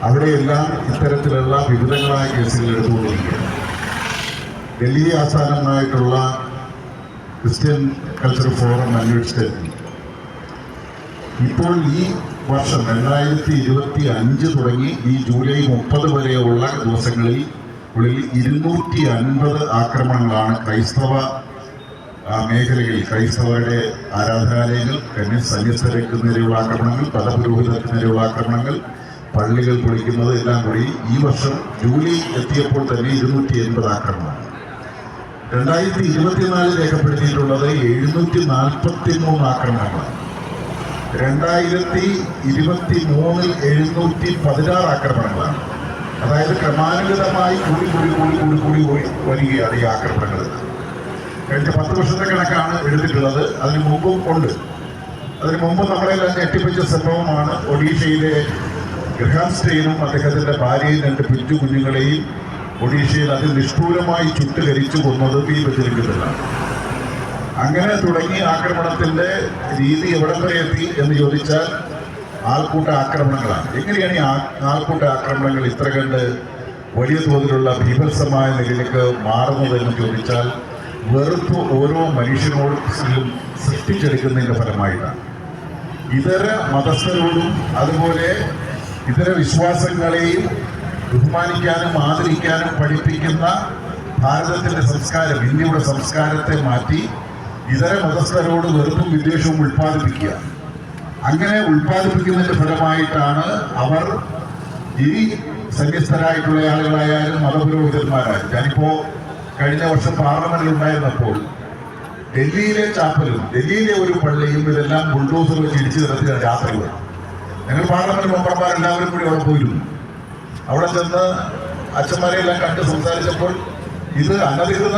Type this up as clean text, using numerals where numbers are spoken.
അവിടെയെല്ലാം ഇത്തരത്തിലുള്ള വിവിധങ്ങളായ കേസുകൾ എടുത്തുകൊണ്ടിരിക്കുകയാണ്. ഡൽഹി ആസ്ഥാനമായിട്ടുള്ള ക്രിസ്ത്യൻ കൾച്ചർ ഫോറം അന്വേഷിച്ചിരുന്നു. ഇപ്പോൾ ഈ വർഷം 2025 തുടങ്ങി ഈ ജൂലൈ 30 വരെയുള്ള ദിവസങ്ങളിൽ 250 ആക്രമണങ്ങളാണ് ക്രൈസ്തവ മേഖലകളിൽ, ക്രൈസ്തവരുടെ ആരാധനാലയങ്ങൾ, സന്യസ്തർക്ക് നേരെയുള്ള ആക്രമണങ്ങൾ, പദപുരോഹിതർക്ക് നേരെയുള്ള ആക്രമണങ്ങൾ, പള്ളികൾ പൊളിക്കുന്നത് എല്ലാം കൂടി ഈ വർഷം ജൂലൈ എത്തിയപ്പോൾ തന്നെ 280 ആക്രമണങ്ങൾ. 2024 രേഖപ്പെടുത്തിയിട്ടുള്ളത് 743 ആക്രമണങ്ങളാണ്. 2023 716 ആക്രമണങ്ങളാണ്. അതായത് ക്രമാനുഗതമായി കൂടി വരികയാണ് ഈ ആക്രമണങ്ങൾ. കഴിഞ്ഞ 10 വർഷത്തെ കണക്കാണ് എടുത്തിട്ടുള്ളത്. അതിന് മുമ്പും ഉണ്ട്. അതിന് മുമ്പ് നമ്മളെല്ലാം ഞെട്ടിപ്പിച്ച സംഭവമാണ് ഒഡീഷയിലെ ഗ്രഹാം സ്റ്റെയിനും അദ്ദേഹത്തിന്റെ ഭാര്യയും 2 പിഞ്ചു കുഞ്ഞുങ്ങളെയും ഒഡീഷയിൽ അതിനിഷ്ഠൂരമായി ചുട്ടുകരിച്ചു കൊന്നത് തീ വെച്ചിരിക്കുന്നതാണ്. അങ്ങനെ തുടങ്ങി ആക്രമണത്തിന്റെ രീതി എവിടം വരെ എത്തി എന്ന് ചോദിച്ചാൽ ആൾക്കൂട്ട ആക്രമണങ്ങളാണ്. എങ്ങനെയാണ് ഈ ആൾക്കൂട്ട ആക്രമണങ്ങൾ ഇത്ര കണ്ട് വലിയ തോതിലുള്ള ഭീഭത്സമായ നിലയിലേക്ക് മാറുന്നതെന്ന് ചോദിച്ചാൽ വെറുപ്പ് ഓരോ മനുഷ്യനോടും സൃഷ്ടിച്ചെടുക്കുന്നതിന്റെ ഫലമായിട്ടാണ്. ഇതര മതസ്ഥരോടും അതുപോലെ ഇതര വിശ്വാസങ്ങളെയും ബഹുമാനിക്കാനും ആദരിക്കാനും പഠിപ്പിക്കുന്ന ഭാരതത്തിന്റെ സംസ്കാരം, ഇന്ത്യയുടെ സംസ്കാരത്തെ മാറ്റി ഇതര മതസ്ഥരോട് വെറുപ്പും വിദ്വേഷവും ഉൽപ്പാദിപ്പിക്കുക. അങ്ങനെ ഉൽപ്പാദിപ്പിക്കുന്നതിന്റെ ഫലമായിട്ടാണ് അവർ ഈ സന്യസ്തരായിട്ടുള്ള ആളുകളായാലും മതപുരോഹിതന്മാരായാലും. ഞാനിപ്പോ കഴിഞ്ഞ വർഷം പാർലമെന്റിൽ ഉണ്ടായിരുന്നപ്പോൾ ഡൽഹിയിലെ ചാപ്പലും ഡൽഹിയിലെ ഒരു പള്ളിയും ഇതെല്ലാം ബുൾഡോസർ വെച്ച് ഇടിച്ചു നിരത്തിയാണ് രാത്രി. ഞങ്ങൾ പാർലമെന്റ് മെമ്പർമാരെല്ലാവരും കൂടി അവിടെ പോയിരുന്നു. അവിടെ ചെന്ന് അച്ഛന്മാരെയെല്ലാം കണ്ട് സംസാരിച്ചപ്പോൾ ഇത് അനധികൃത